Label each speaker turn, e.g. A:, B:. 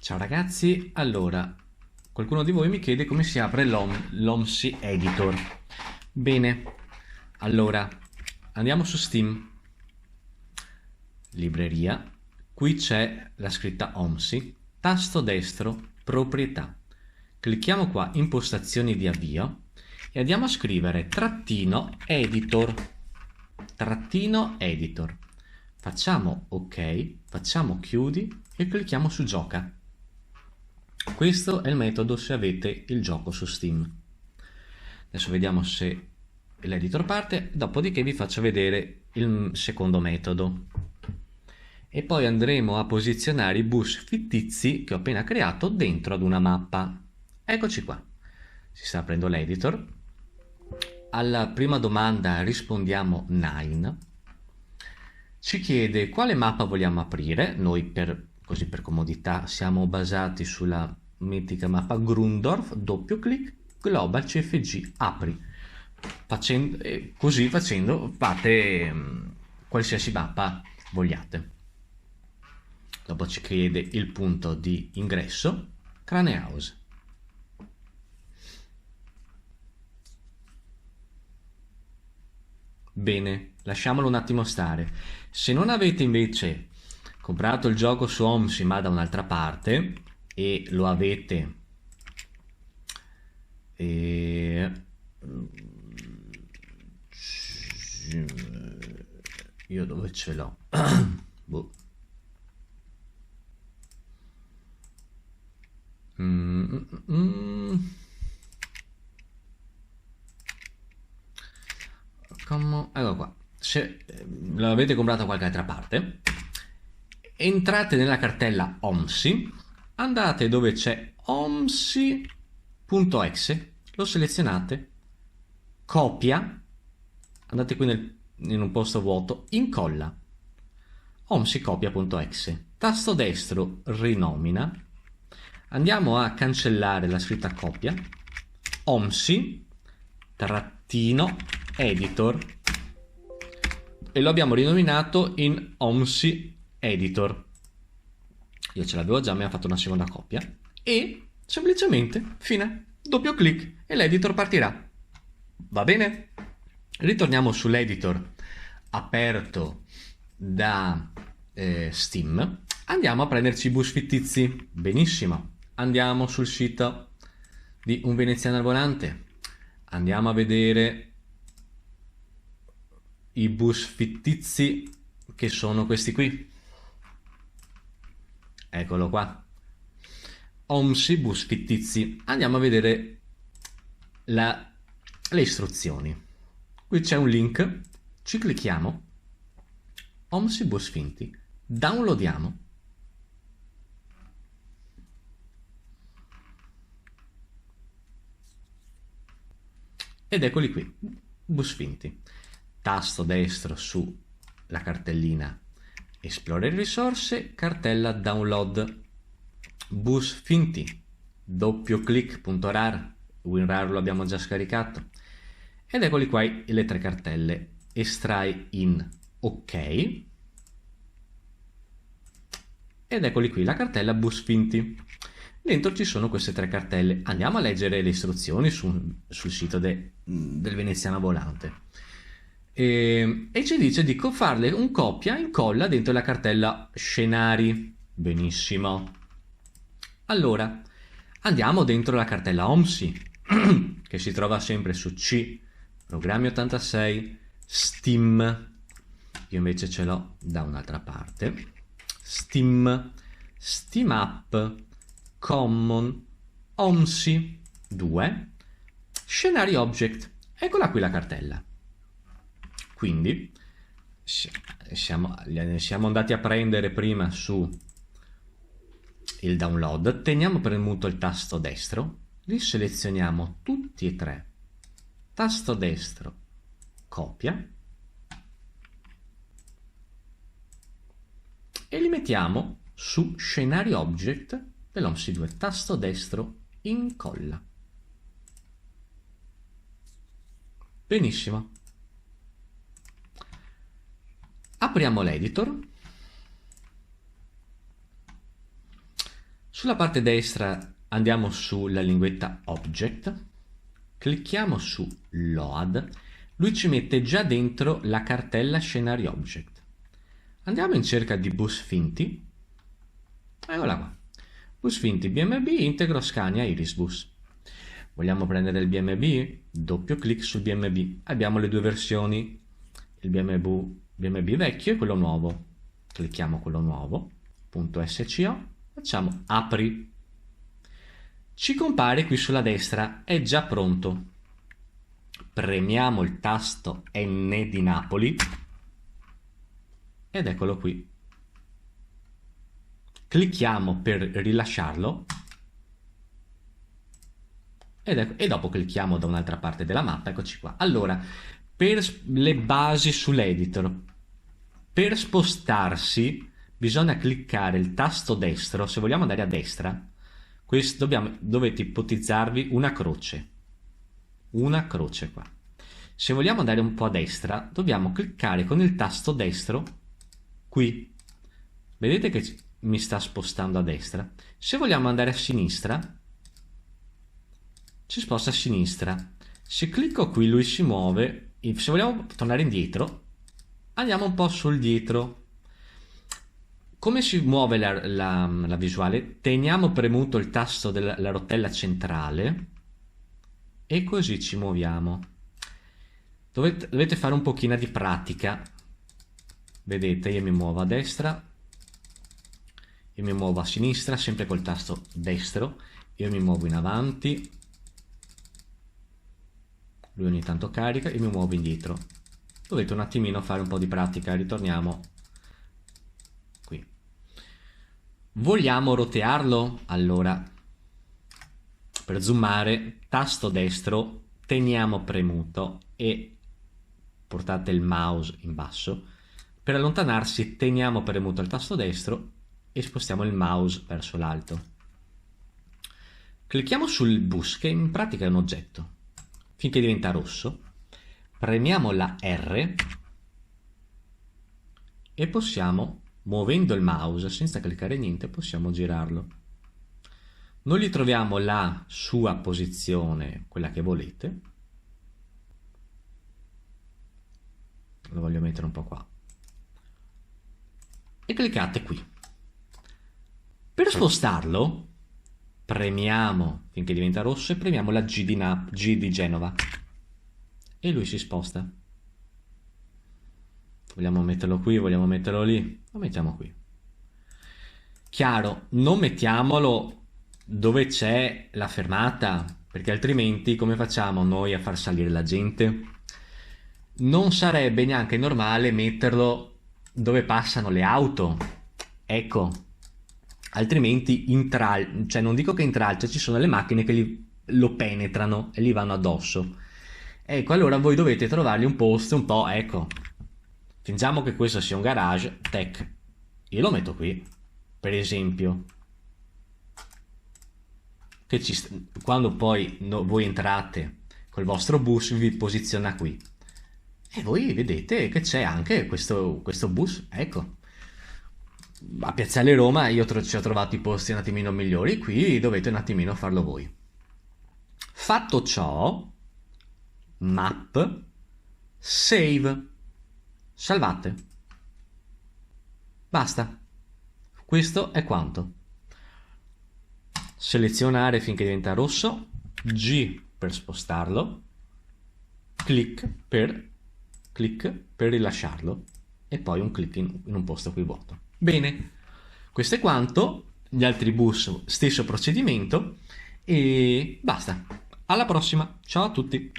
A: Ciao ragazzi, allora, qualcuno di voi mi chiede come si apre l'OMSI Editor. Bene, allora, andiamo su Steam, libreria, qui c'è la scritta OMSI, tasto destro, proprietà. Clicchiamo qua, impostazioni di avvio, e andiamo a scrivere trattino editor. Facciamo ok, facciamo chiudi e clicchiamo su gioca. Questo è il metodo se avete il gioco su Steam. Adesso vediamo se l'editor parte, dopodiché vi faccio vedere il secondo metodo. E poi andremo a posizionare i bus fittizi che ho appena creato dentro ad una mappa. Eccoci qua. Si sta aprendo l'editor. Alla prima domanda rispondiamo 9. Ci chiede quale mappa vogliamo aprire. Noi così per comodità siamo basati sulla mitica mappa Grundorf, doppio clic, Global CFG, apri. Così facendo fate qualsiasi mappa vogliate. Dopo ci chiede il punto di ingresso, Cranehouse. Bene, lasciamolo un attimo stare. Se non avete invece comprato il gioco su OMSI ma da un'altra parte e lo avete io dove ce l'ho? Boh. Ecco qua. Se l'avete comprato da qualche altra parte, entrate nella cartella OMSI, andate dove c'è omsi.exe, lo selezionate, copia, andate qui in un posto vuoto, incolla, omsicopia.exe, tasto destro rinomina, andiamo a cancellare la scritta copia, omsi trattino editor, e lo abbiamo rinominato in OMSI Editor. Io ce l'avevo già, mi ha fatto una seconda copia e semplicemente fine, doppio clic e l'editor partirà. Va bene? Ritorniamo sull'editor aperto da Steam. Andiamo a prenderci i bus fittizi. Benissimo, andiamo sul sito di Un Veneziano al Volante, andiamo a vedere i bus fittizi che sono questi qui. Eccolo qua, OMSI bus fittizi. Andiamo a vedere le istruzioni. Qui c'è un link, ci clicchiamo, OMSI bus finti, downloadiamo ed eccoli qui, bus finti. Tasto destro sulla cartellina esplorare risorse, cartella download, bus finti, doppio clic, .rar, WinRAR lo abbiamo già scaricato, ed eccoli qua le tre cartelle. Estrai in ok ed eccoli qui la cartella bus finti. Dentro ci sono queste tre cartelle. Andiamo a leggere le istruzioni sul sito del Veneziano Volante. E ci dice di farle un copia e incolla dentro la cartella scenari. Benissimo. Allora andiamo dentro la cartella OMSI che si trova sempre su C, programmi 86, Steam. Io invece ce l'ho da un'altra parte. Steam, Steam App, Common, OMSI 2, Scenari Object. Eccola qui la cartella. Quindi siamo andati a prendere prima su il download, teniamo premuto il tasto destro, li selezioniamo tutti e tre, tasto destro, copia, e li mettiamo su Scenari Object dell'OMSI 2, tasto destro, incolla. Benissimo. Apriamo l'editor. Sulla parte destra andiamo sulla linguetta Object, clicchiamo su Load, lui ci mette già dentro la cartella Scenario Object. Andiamo in cerca di bus finti, eccola qua, bus finti BMB Integro Scania Irisbus. Vogliamo prendere il BMB? Doppio clic sul BMB, abbiamo le due versioni, il BMB vecchio e quello nuovo. Clicchiamo quello nuovo, .sco, facciamo apri, ci compare qui sulla destra, è già pronto. Premiamo il tasto N di Napoli ed eccolo qui. Clicchiamo per rilasciarlo e dopo clicchiamo da un'altra parte della mappa, eccoci qua. Allora, per le basi sull'editor, per spostarsi bisogna cliccare il tasto destro. Se vogliamo andare a destra, dovete ipotizzarvi una croce qua. Se vogliamo andare un po' a destra dobbiamo cliccare con il tasto destro qui, vedete che mi sta spostando a destra. Se vogliamo andare a sinistra ci sposta a sinistra. Se clicco qui lui si muove. Se vogliamo tornare indietro andiamo un po' sul dietro. Come si muove la visuale? Teniamo premuto il tasto della rotella centrale e così ci muoviamo. Dovete fare un pochino di pratica. Vedete, io mi muovo a destra, io mi muovo a sinistra, sempre col tasto destro, io mi muovo in avanti, lui ogni tanto carica, io mi muovo indietro. Dovete un attimino fare un po' di pratica, ritorniamo qui. Vogliamo rotearlo? Allora, per zoomare, tasto destro, teniamo premuto e portate il mouse in basso. Per allontanarsi teniamo premuto il tasto destro e spostiamo il mouse verso l'alto. Clicchiamo sul bus, che in pratica è un oggetto, finché diventa rosso. Premiamo la R e possiamo, muovendo il mouse senza cliccare niente, possiamo girarlo. Non gli troviamo la sua posizione, quella che volete. Lo voglio mettere un po' qua. E cliccate qui. Per spostarlo, premiamo finché diventa rosso e premiamo la G di Genova. E lui si sposta. Vogliamo metterlo qui, vogliamo metterlo lì, lo mettiamo qui. Chiaro, non mettiamolo dove c'è la fermata, perché altrimenti come facciamo noi a far salire la gente? Non sarebbe neanche normale metterlo dove passano le auto, ecco, altrimenti cioè non dico che intralcia, ci sono le macchine che lo penetrano e gli vanno addosso. Ecco, allora voi dovete trovargli un posto un po', ecco, fingiamo che questo sia un garage, tech, io lo metto qui, per esempio, che quando poi voi entrate col vostro bus vi posiziona qui e voi vedete che c'è anche questo bus, ecco. A Piazzale Roma io ci ho trovato i posti un attimino migliori, qui dovete un attimino farlo voi. Fatto ciò, map, save, salvate, basta, questo è quanto. Selezionare finché diventa rosso, G per spostarlo, clic per rilasciarlo e poi un clic in un posto qui vuoto. Bene, questo è quanto. Gli altri bus stesso procedimento e basta. Alla prossima, ciao a tutti.